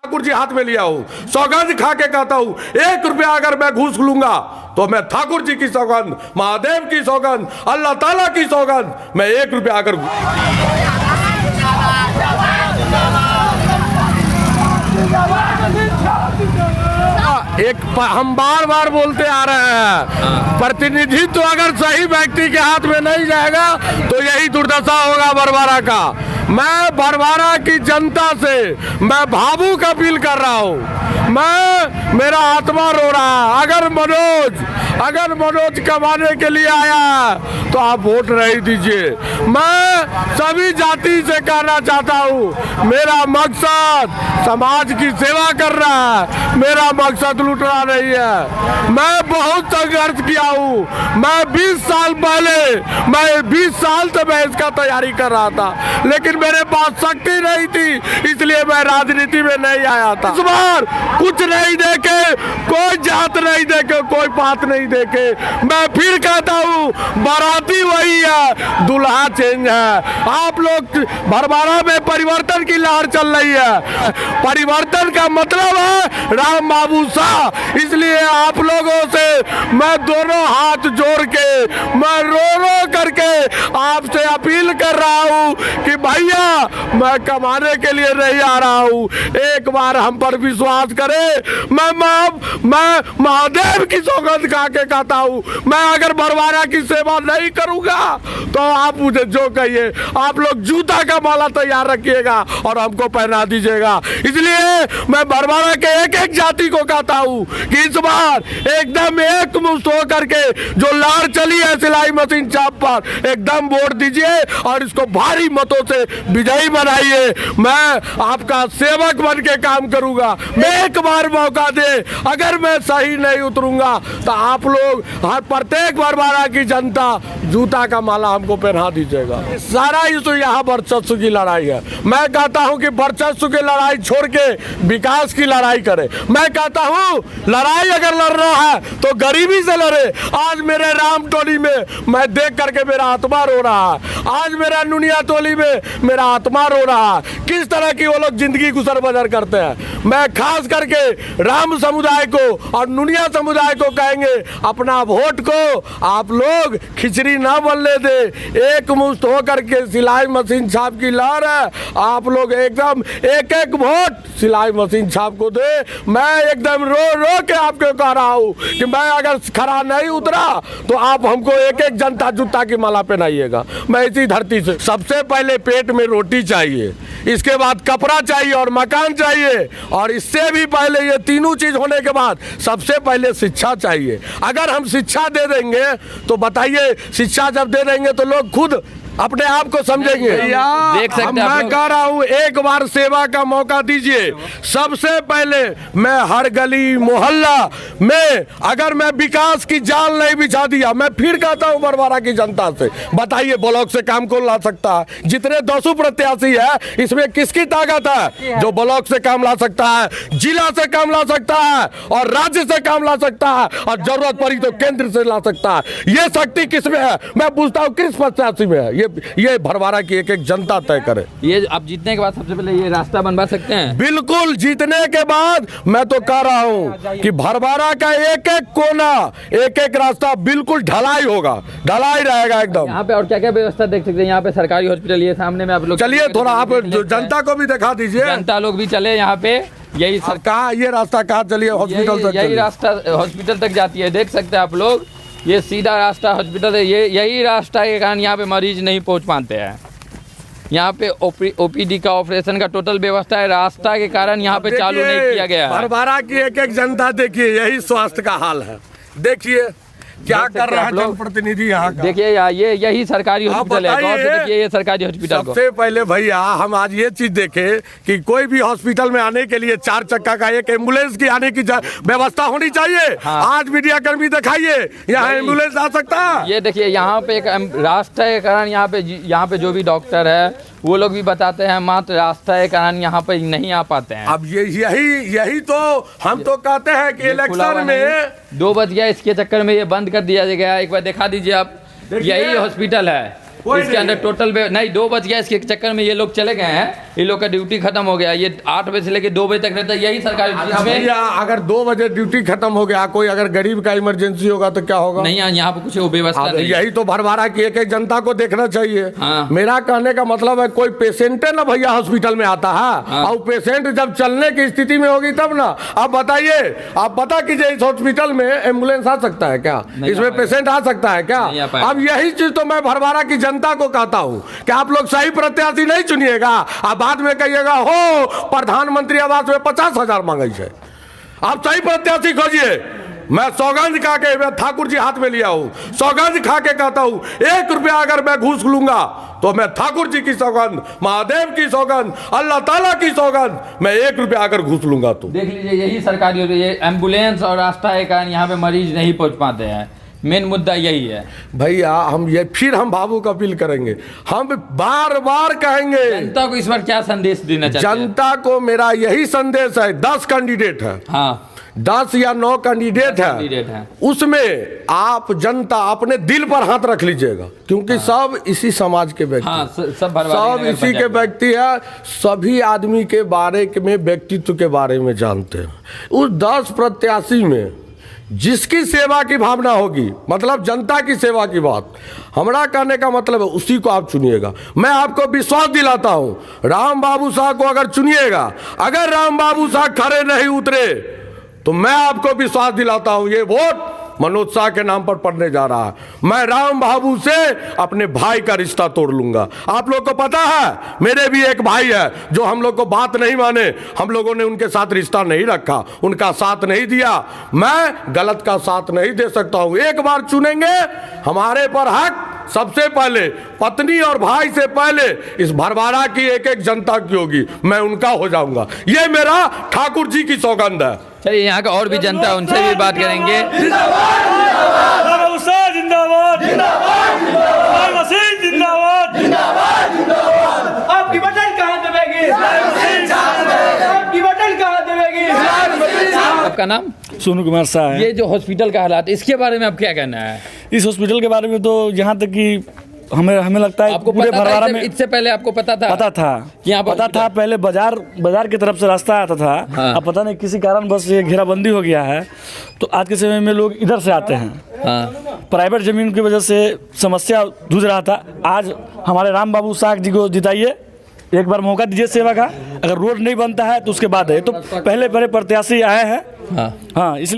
ठाकुर जी हाथ में लिया हूं, सौगंध खा के कहता हूं 1 रुपया अगर मैं घूस लूंगा तो मैं ठाकुर जी की सौगंध, महादेव की सौगंध, अल्लाह ताला की सौगंध, मैं 1 रुपया अगर हम बार बार बोलते आ रहे हैं, प्रतिनिधित्व अगर सही व्यक्ति के हाथ में नहीं जाएगा तो यही दुर्दशा होगा भरवारा का। मैं भरवारा की जनता से मैं भावुक अपील कर रहा हूं, मेरा आत्मा रो रहा है। अगर मनोज कमाने के लिए आया तो आप वोट नहीं दीजिए। मैं सभी जाति से कहना चाहता हूं, मेरा मकसद समाज की सेवा कर रहा है, मेरा मकसद लूटना नहीं है। मैं बहुत संघर्ष किया हूं। मैं 20 साल से मैं इसका तैयारी कर रहा था, लेकिन मेरे पास शक्ति नहीं थी, इसलिए मैं राजनीति में नहीं आया था। इस बार कुछ नहीं देखे, कोई जात नहीं देखे, कोई पात नहीं देखे, मैं फिर कहता हूँ बाराती वही है, दूल्हा चेंज है। आप लोग भरवारा में परिवर्तन की लहर चल रही है, परिवर्तन का मतलब है राम बाबू शाह। इसलिए आप लोगों से मैं दोनों हाथ जोड़ के मैं रो करके आपसे अपील कर रहा हूँ कि भैया मैं कमाने के लिए नहीं आ रहा हूँ, एक बार हम पर विश्वास करें। मैं महादेव की सौगंध खा के कहता हूँ, मैं अगर भरवारा की सेवा नहीं करूंगा तो आप मुझे जो कहिए, आप लोग जूता का माला तैयार रखिएगा और हमको पहना दीजिएगा। इसलिए मैं भरवारा के एक जाति को कहता हूँ कि इस बार एकदम एक मुश्त होकर के जो लहर चली है सिलाई मशीन छाप पर, एकदम वोट दीजिए और इसको भारी मतों से विजयी बनाइए। मैं आपका सेवक बन के काम करूंगा। मैं एक बार मौका दे, अगर मैं सही नहीं उतरूंगा तो आप लोग हर प्रत्येक भरवारा की जनता जूता का माला हमको पहना दीजिएगा। सारा इशू यहाँ वर्चस्व की लड़ाई है। मैं कहता हूँ कि वर्चस्व की लड़ाई छोड़ के विकास की लड़ाई करे। मैं कहता हूँ लड़ाई अगर लड़ रहा है तो गरीबी से लड़े। आज मेरे राम टोली में मैं देख करके मेरा आत्मा रो रहा है, आज मेरा नुनिया टोली में मेरा आत्मा रो रहा है, किस तरह की वो लोग जिंदगी गुजर बसर करते हैं। मैं खास करके राम समुदाय को और नुनिया समुदाय को कहेंगे, अपना वोट को आप लोग खिचड़ी ना बनने दे, एक मुश्त होकर के सिलाई मशीन छाप की लहर है, आप लोग एकदम एक वोट सिलाई मशीन छाप को दे। मैं एकदम रो के आपको कह रहा हूँ कि मैं अगर खरा नहीं उतरा तो आप हमको एक जनता जूता की माला पहनाइएगा। मैं इसी धरती से, सबसे पहले पेट में रोटी चाहिए, इसके बाद कपड़ा चाहिए और मकान चाहिए, और इससे भी पहले ये तीनों चीज होने के बाद सबसे पहले शिक्षा चाहिए। अगर हम शिक्षा दे देंगे तो बताइए, शिक्षा जब दे देंगे तो लोग खुद अपने आप को समझेंगे। देख सकते हैं, मैं कह रहा हूँ एक बार सेवा का मौका दीजिए। सबसे पहले मैं हर गली मोहल्ला में अगर मैं विकास की जाल नहीं बिछा दिया, मैं फिर कहता हूँ भरवारा की जनता से, बताइए ब्लॉक से काम कौन ला सकता है? जितने 200 प्रत्याशी है इसमें किसकी ताकत है जो ब्लॉक से काम ला सकता है, जिला से काम ला सकता है और राज्य से काम ला सकता है, और जरूरत पड़ी तो केंद्र से ला सकता है। ये शक्ति किसमें है? मैं पूछता हूँ किस प्रत्याशी में है? ये भरवारा की एक जनता तय करे। ये आप जीतने के बाद सबसे पहले ये रास्ता बनवा सकते हैं? बिल्कुल, जीतने के बाद मैं तो कह रहा हूँ कि भरवारा का एक कोना, एक रास्ता बिल्कुल ढलाई होगा, ढलाई रहेगा एकदम। यहाँ पे और क्या क्या व्यवस्था देख सकते हैं? यहाँ पे सरकारी हॉस्पिटल ये सामने में आप लोग चलिए थोड़ा आप जनता को भी दिखा दीजिए, जनता लोग भी चले यहाँ पे। यही कहाँ ये रास्ता कहाँ चलिए हॉस्पिटल तक, यही रास्ता हॉस्पिटल तक जाती है, देख सकते हैं आप लोग। ये सीधा रास्ता हॉस्पिटल है, यही रास्ता के कारण यहाँ पे मरीज नहीं पहुँच पाते हैं। यहाँ पे ओपीडी का ऑपरेशन का टोटल व्यवस्था है, रास्ता के कारण यहाँ पे चालू नहीं किया गया है। भरवारा की एक जनता देखिए, यही स्वास्थ्य का हाल है। देखिए क्या कर रहा है जनप्रतिनिधि यहाँ का। देखिए यही सरकारी हॉस्पिटल है, देखिए ये सरकारी हॉस्पिटल। सबसे पहले भैया हम आज ये चीज देखे कि कोई भी हॉस्पिटल में आने के लिए 4 चक्का का एक एम्बुलेंस की आने की व्यवस्था होनी चाहिए। हाँ। आज मीडिया कर्मी दिखाइए, यहाँ एम्बुलेंस आ सकता है। ये देखिए यहाँ पे एक रास्ता के कारण यहाँ पे जो भी डॉक्टर है वो लोग भी बताते हैं, मात्र रास्ता के कारण यहाँ पे नहीं आ पाते हैं। अब यही तो हम तो कहते हैं कि इलेक्शन में 2 बज गया, इसके चक्कर में ये बंद कर दिया गया। एक बार दिखा दीजिए आप, यही हॉस्पिटल है, कोई इसके नहीं। अंदर टोटल नहीं 2 बज गया, इसके चक्कर में ये लोग चले गए हैं, ये लोग का ड्यूटी खत्म हो गया। ये 8 बजे से लेकर 2 बजे तक रहता है, यही सरकारी अच्छा भैया, अगर 2 बजे ड्यूटी खत्म हो गया, कोई अगर गरीब का इमरजेंसी होगा तो क्या होगा? नहीं, यहाँ पे कुछ वो व्यवस्था अब नहीं है। यही तो भरमारा की एक एक जनता को देखना चाहिए। हाँ। मेरा कहने का मतलब है, कोई पेशेंट है ना भैया हॉस्पिटल में आता है, हाँ। और पेशेंट जब चलने की स्थिति में होगी तब ना। आप बताइए, आप पता कीजिए इस हॉस्पिटल में एम्बुलेंस आ सकता है क्या? नहीं इसमें आ पाएगा। पेशेंट आ सकता है क्या? नहीं आ पाएगा। अब यही चीज तो मैं भरमारा की जनता को कहता हूँ कि आप लोग सही प्रत्याशी नहीं चुनिएगा, आप बाद में कहिएगा हो प्रधानमंत्री आवास में 50,000 मांगे छे। आप सही प्रत्याशी खोजिए। मैं सौगंध खा के, मैं ठाकुर जी हाथ में लिया हूँ, सौगंध खा के कहता हूँ, 1 रुपया अगर मैं घूस लूंगा तो मैं ठाकुर जी की सौगंध, महादेव की सौगंध, अल्लाह ताला की सौगंध, मैं 1 रुपया अगर घूस लूंगा तो। देख लीजिए, यही सरकारी ये एम्बुलेंस और रास्ता के कारण यहाँ पे मरीज नहीं पहुँच पाते हैं। मेन मुद्दा यही है भैया। हम बाबू का अपील करेंगे, हम बार बार कहेंगे, जनता को इस बार क्या संदेश देना चाहते हैं? जनता को मेरा यही संदेश है। 10 कैंडिडेट है, हाँ 10 या 9 कैंडिडेट कैंडिडेट है, हैं। उसमें आप जनता अपने दिल पर हाथ रख लीजिएगा, क्योंकि सब इसी समाज के व्यक्ति, हाँ सब सब इसी के व्यक्ति है। सभी आदमी के बारे में, व्यक्तित्व के बारे में जानते हैं। उस 10 प्रत्याशी में जिसकी सेवा की भावना होगी, मतलब जनता की सेवा की बात, हमारा कहने का मतलब है उसी को आप चुनिएगा। मैं आपको विश्वास दिलाता हूं, राम बाबू साहब को अगर चुनिएगा, अगर राम बाबू साहब खड़े नहीं उतरे तो मैं आपको विश्वास दिलाता हूं ये वोट मनोज शाह के नाम पर पड़ने जा रहा है। मैं राम बाबू से अपने भाई का रिश्ता तोड़ लूंगा। आप लोग को पता है, मेरे भी एक भाई है जो हम लोग को बात नहीं माने, हम लोगों ने उनके साथ रिश्ता नहीं रखा, उनका साथ नहीं दिया। मैं गलत का साथ नहीं दे सकता हूं। एक बार चुनेंगे, हमारे पर हक सबसे पहले पत्नी और भाई से पहले इस भरवाड़ा की एक एक जनता की होगी, मैं उनका हो जाऊंगा। ये मेरा ठाकुर जी की सौगंध है। चलिए, यहाँ का और भी जनता है, उनसे भी बात करेंगे। आपकी बटन कहाँ दबेगी? आपकी बटन कहाँ दबेगी? आपका नाम? सोनू कुमार शाह है। ये जो हॉस्पिटल का हालात, इसके बारे में आप क्या कहना है? इस हॉस्पिटल के बारे में तो यहाँ तक कि हमें लगता है आपको पूरे पता था भरवाड़ा में इससे पहले आपको पता था? पता था कि यहाँ पर पता था। पहले बाजार की तरफ से रास्ता आता था। हाँ। अब पता नहीं किसी कारण बस ये घेराबंदी हो गया है, तो आज के समय में लोग इधर से आते हैं। हाँ। प्राइवेट जमीन की वजह से समस्या जूझ रहा था। आज हमारे राम बाबू शाह जी को जिताइए, एक बार मौका दीजिए सेवा का। अगर रोड नहीं बनता है तो उसके बाद है, तो पहले प्रत्याशी आए हैं। हाँ। हाँ, इसलिए